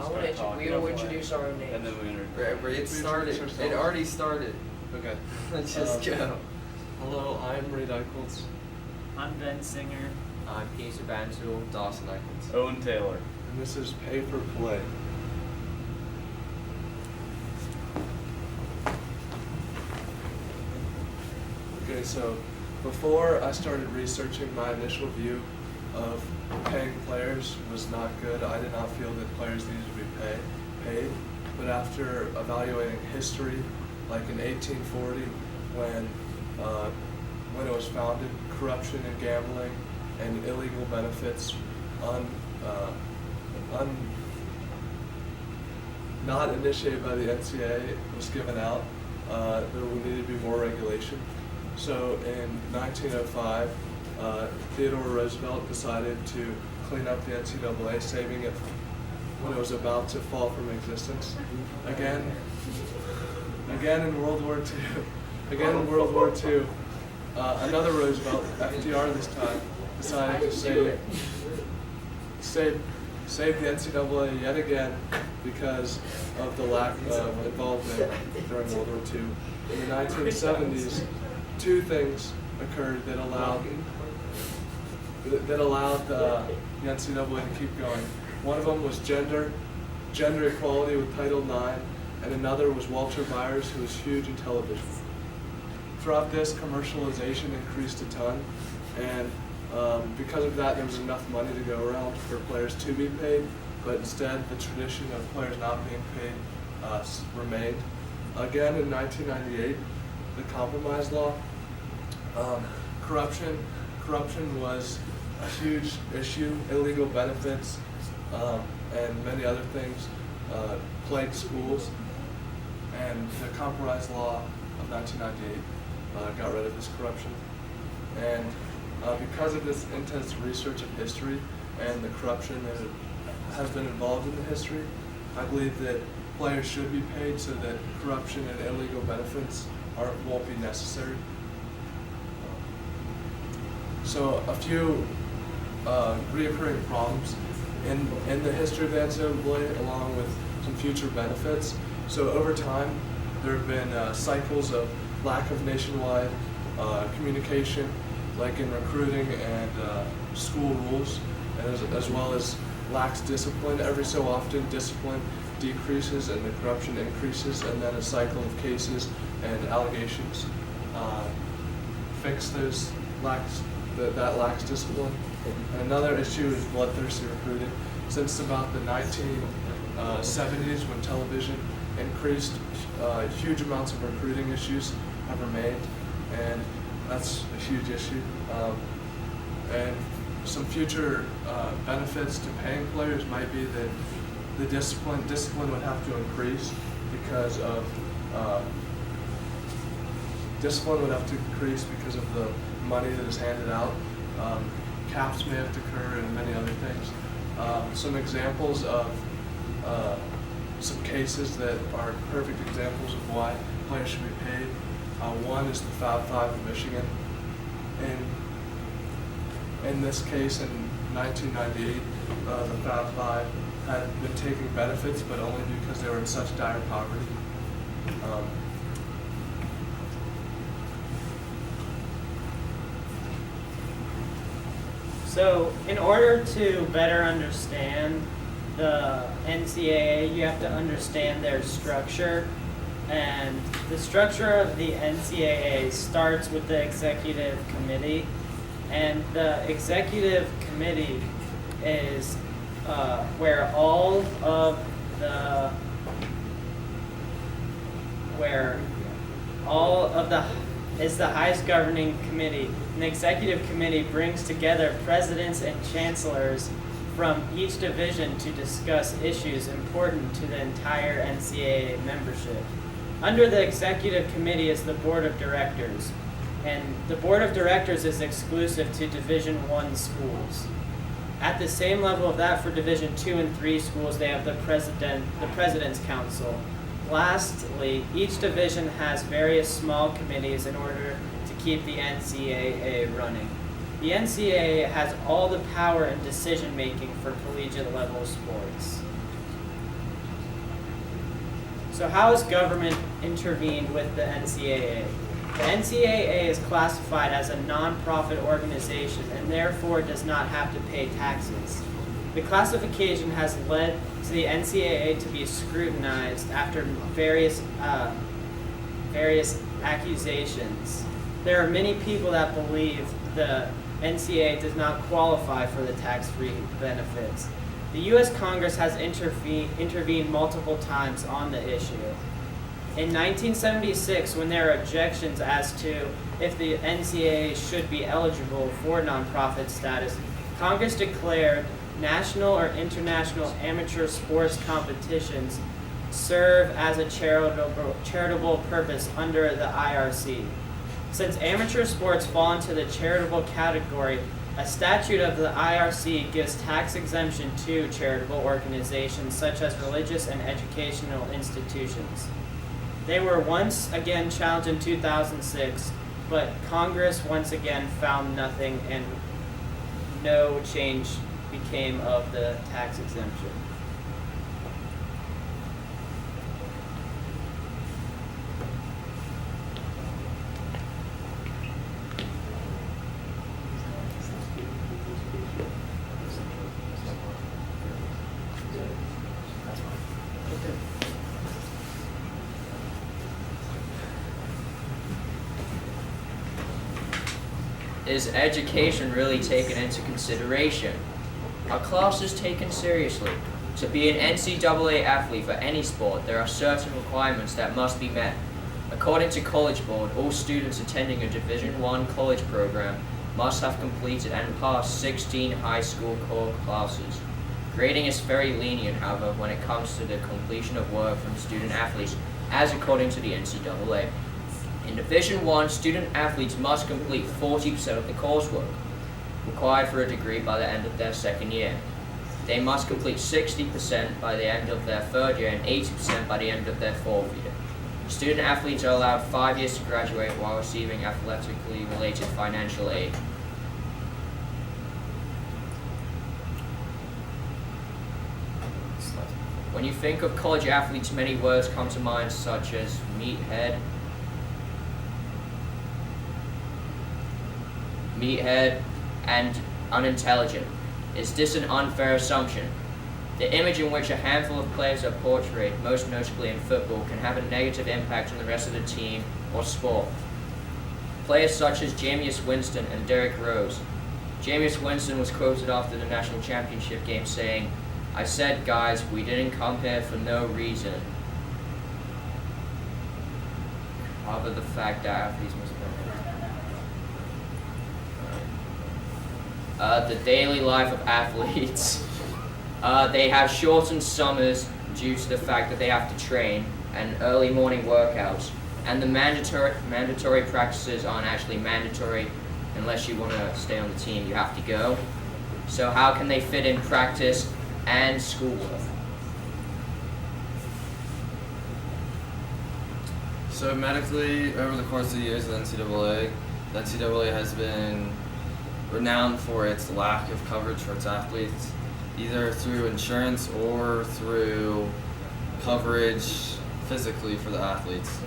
We'll introduce our own names. And then we introduce. It started. It already started. Okay. Let's just go. Hello, I'm Reed Eichholz. I'm Ben Singer. I'm Casey Bansul, Dawson Eichholz. Owen Taylor. And this is Pay for Play. Okay, so before I started researching, my initial view of paying players was not good. I did not feel that players needed to be paid. But after evaluating history, like in 1840, when it was founded, corruption and gambling and illegal benefits not initiated by the NCAA was given out, there needed to be more regulation. So in 1905, Theodore Roosevelt decided to clean up the NCAA, saving it when it was about to fall from existence. Again in World War II, another Roosevelt, FDR this time, decided to save the NCAA yet again because of the lack of involvement during World War II. In the 1970s, two things occurred that allowed the NCAA to keep going. One of them was gender equality with Title IX, and another was Walter Byers, who was huge in television. Throughout this, commercialization increased a ton, and because of that, there was enough money to go around for players to be paid, but instead, the tradition of players not being paid remained. Again, in 1998, the Compromise Law, corruption was a huge issue. Illegal benefits and many other things plagued schools, and the Compromise Law of 1998 got rid of this corruption. And because of this intense research of history and the corruption that has been involved in the history, I believe that players should be paid so that corruption and illegal benefits won't be necessary. So a few reoccurring problems in the history of the NCAA, along with some future benefits. So over time, there have been cycles of lack of nationwide communication, like in recruiting and school rules, and as well as lax discipline. Every so often, discipline decreases and the corruption increases, and then a cycle of cases and allegations fix those that lax discipline. And another issue is bloodthirsty recruiting. Since about the 1970s, when television increased, huge amounts of recruiting issues have remained, and that's a huge issue. And some future benefits to paying players might be that the discipline would have to increase because of the money that is handed out. Caps may have to occur and many other things. Some examples of some cases that are perfect examples of why players should be paid. One is the Fab Five of Michigan. In this case, in 1998, the Fab Five had been taking benefits, but only because they were in such dire poverty. So, in order to better understand the NCAA, you have to understand their structure. And the structure of the NCAA starts with the executive committee. And the executive committee is where all of the is the highest governing committee. And the executive committee brings together presidents and chancellors from each division to discuss issues important to the entire NCAA membership. Under the executive committee is the board of directors, and the board of directors is exclusive to Division I schools. At the same level of that, for Division II and III schools, they have the President's Council. Lastly, each division has various small committees in order to keep the NCAA running. The NCAA has all the power and decision-making for collegiate level sports. So how has government intervened with the NCAA? The NCAA is classified as a non-profit organization and therefore does not have to pay taxes. The classification has led to the NCAA to be scrutinized after various accusations. There are many people that believe the NCAA does not qualify for the tax-free benefits. The U.S. Congress has intervened multiple times on the issue. In 1976, when there were objections as to if the NCAA should be eligible for nonprofit status, Congress declared national or international amateur sports competitions serve as a charitable purpose under the IRC. Since amateur sports fall into the charitable category, a statute of the IRC gives tax exemption to charitable organizations such as religious and educational institutions. They were once again challenged in 2006, but Congress once again found nothing and no change became of the tax exemption. Is education really taken into consideration? Are classes taken seriously? To be an NCAA athlete for any sport, there are certain requirements that must be met. According to College Board, all students attending a Division I college program must have completed and passed 16 high school core classes. Grading is very lenient, however, when it comes to the completion of work from student athletes, as according to the NCAA. In Division I, student athletes must complete 40% of the coursework required for a degree by the end of their second year. They must complete 60% by the end of their third year and 80% by the end of their fourth year. Student athletes are allowed 5 years to graduate while receiving athletically related financial aid. When you think of college athletes, many words come to mind, such as meathead, and unintelligent. Is this an unfair assumption? The image in which a handful of players are portrayed, most notably in football, can have a negative impact on the rest of the team or sport. Players such as Jameis Winston and Derrick Rose. Jameis Winston was quoted after the national championship game saying, "I said, guys, we didn't come here for no reason. Cover the fact that athletes must the daily life of athletes. They have shortened summers due to the fact that they have to train and early morning workouts. And the mandatory practices aren't actually mandatory unless you want to stay on the team. You have to go. So how can they fit in practice and schoolwork?" So medically, over the course of the years of the NCAA has been renowned for its lack of coverage for its athletes, either through insurance or through coverage physically for the athletes.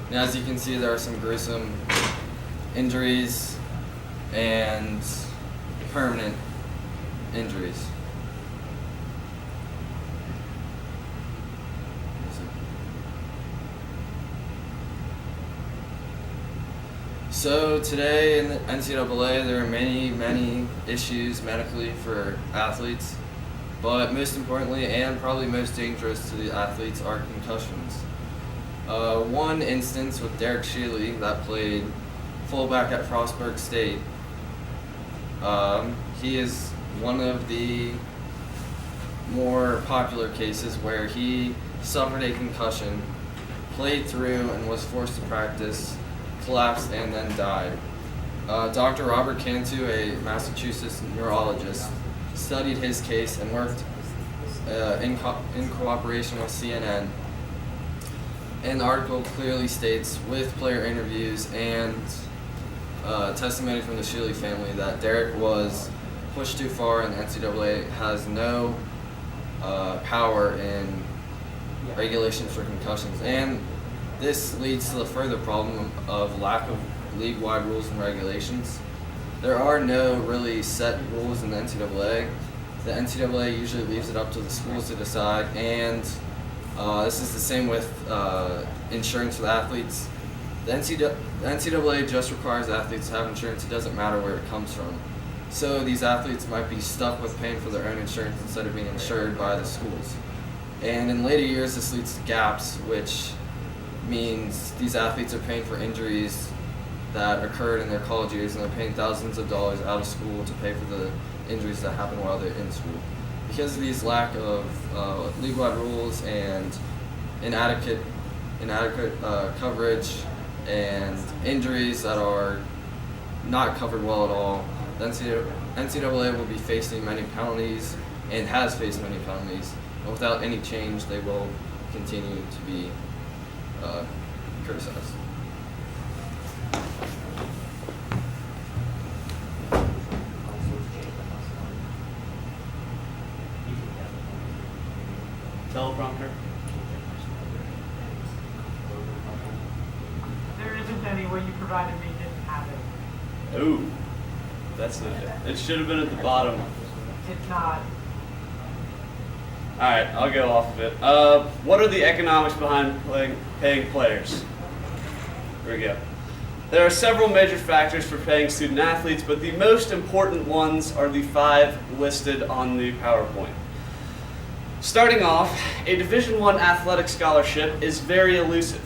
Now, as you can see, there are some gruesome injuries and permanent injuries. So today in the NCAA, there are many issues medically for athletes, but most importantly and probably most dangerous to the athletes are concussions. One instance with Derek Shealy that played fullback at Frostburg State. He is one of the more popular cases where he suffered a concussion, played through and was forced to practice, collapsed, and then died. Dr. Robert Cantu, a Massachusetts neurologist, studied his case and worked in cooperation with CNN. And the article clearly states, with player interviews and testimony from the Shealy family, that Derek was pushed too far and the NCAA has no power in regulations for concussions. And this leads to the further problem of lack of league-wide rules and regulations. There are no really set rules in the NCAA. The NCAA usually leaves it up to the schools to decide, and this is the same with insurance for the athletes. The NCAA just requires athletes to have insurance. It doesn't matter where it comes from. So these athletes might be stuck with paying for their own insurance instead of being insured by the schools. And in later years, this leads to gaps, which means these athletes are paying for injuries that occurred in their college years, and they're paying thousands of dollars out of school to pay for the injuries that happen while they're in school. Because of these lack of league-wide rules and inadequate coverage and injuries that are not covered well at all, the NCAA will be facing many penalties and has faced many penalties. And without any change, they will continue to be criticized. Teleprompter. There isn't any. What you provided me didn't have it. Ooh, that's not it. It should have been at the bottom. It's not. All right, I'll go off of it. What are the economics behind paying players? Here we go. There are several major factors for paying student athletes, but the most important ones are the 5 listed on the PowerPoint. Starting off, a Division I athletic scholarship is very elusive.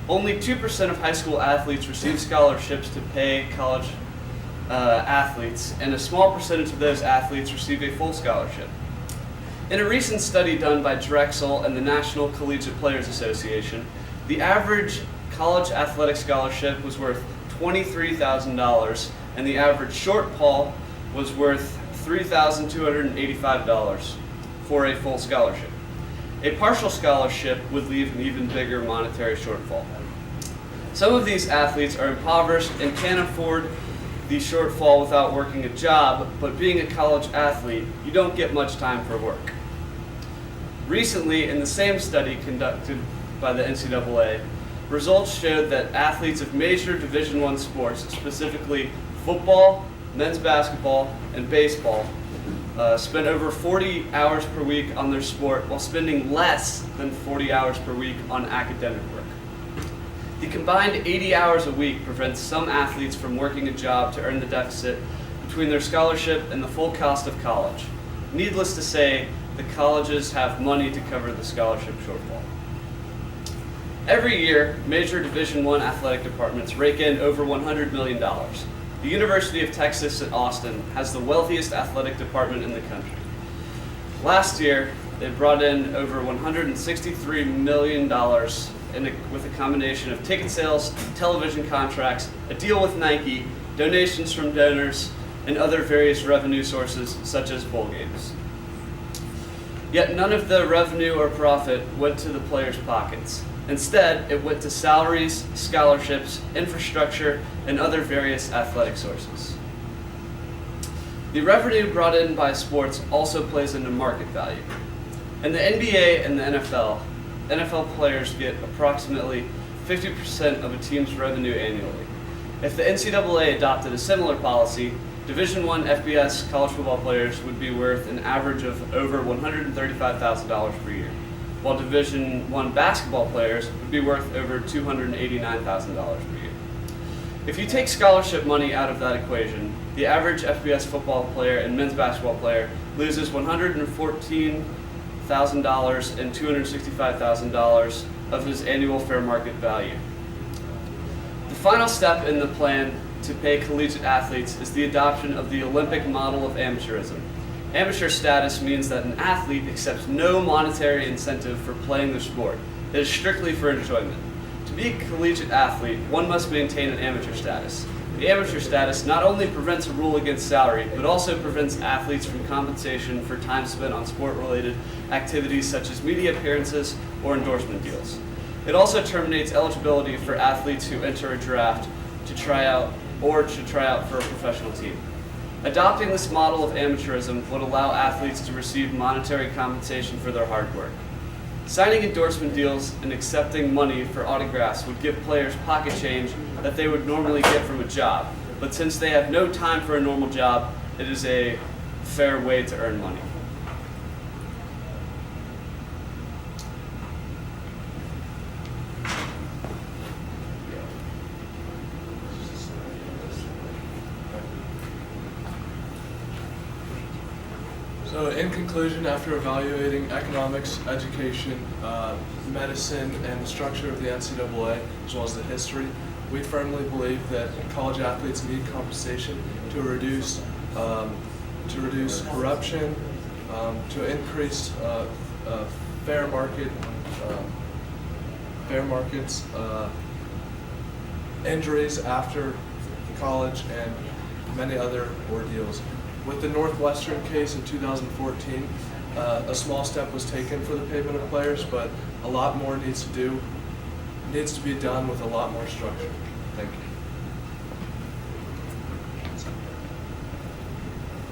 Only 2% of high school athletes receive scholarships to pay college athletes, and a small percentage of those athletes receive a full scholarship. In a recent study done by Drexel and the National Collegiate Players Association, the average college athletic scholarship was worth $23,000, and the average shortfall was worth $3,285 for a full scholarship. A partial scholarship would leave an even bigger monetary shortfall. Some of these athletes are impoverished and can't afford the shortfall without working a job, but being a college athlete, you don't get much time for work. Recently, in the same study conducted by the NCAA, results showed that athletes of major Division I sports, specifically football, men's basketball, and baseball, spend over 40 hours per week on their sport while spending less than 40 hours per week on academic work. The combined 80 hours a week prevents some athletes from working a job to earn the deficit between their scholarship and the full cost of college. Needless to say, the colleges have money to cover the scholarship shortfall. Every year, major Division I athletic departments rake in over $100 million. The University of Texas at Austin has the wealthiest athletic department in the country. Last year, they brought in over $163 million with a combination of ticket sales, television contracts, a deal with Nike, donations from donors, and other various revenue sources such as bowl games. Yet none of the revenue or profit went to the players' pockets. Instead, it went to salaries, scholarships, infrastructure, and other various athletic sources. The revenue brought in by sports also plays into market value. In the NBA and the NFL players get approximately 50% of a team's revenue annually. If the NCAA adopted a similar policy, Division I FBS college football players would be worth an average of over $135,000 per year, while Division I basketball players would be worth over $289,000 per year. If you take scholarship money out of that equation, the average FBS football player and men's basketball player loses $114,000 and $265,000 of his annual fair market value. The final step in the plan to pay collegiate athletes is the adoption of the Olympic model of amateurism. Amateur status means that an athlete accepts no monetary incentive for playing their sport. It is strictly for enjoyment. To be a collegiate athlete, one must maintain an amateur status. The amateur status not only prevents a rule against salary, but also prevents athletes from compensation for time spent on sport-related activities such as media appearances or endorsement deals. It also terminates eligibility for athletes who enter a draft to try out for a professional team. Adopting this model of amateurism would allow athletes to receive monetary compensation for their hard work. Signing endorsement deals and accepting money for autographs would give players pocket change that they would normally get from a job. But since they have no time for a normal job, it is a fair way to earn money. So in conclusion, after evaluating economics, education, medicine, and the structure of the NCAA, as well as the history, we firmly believe that college athletes need compensation to reduce corruption, to increase fair markets, injuries after college, and many other ordeals. With the Northwestern case in 2014, a small step was taken for the payment of players, but a lot more needs to be done with a lot more structure. Thank you.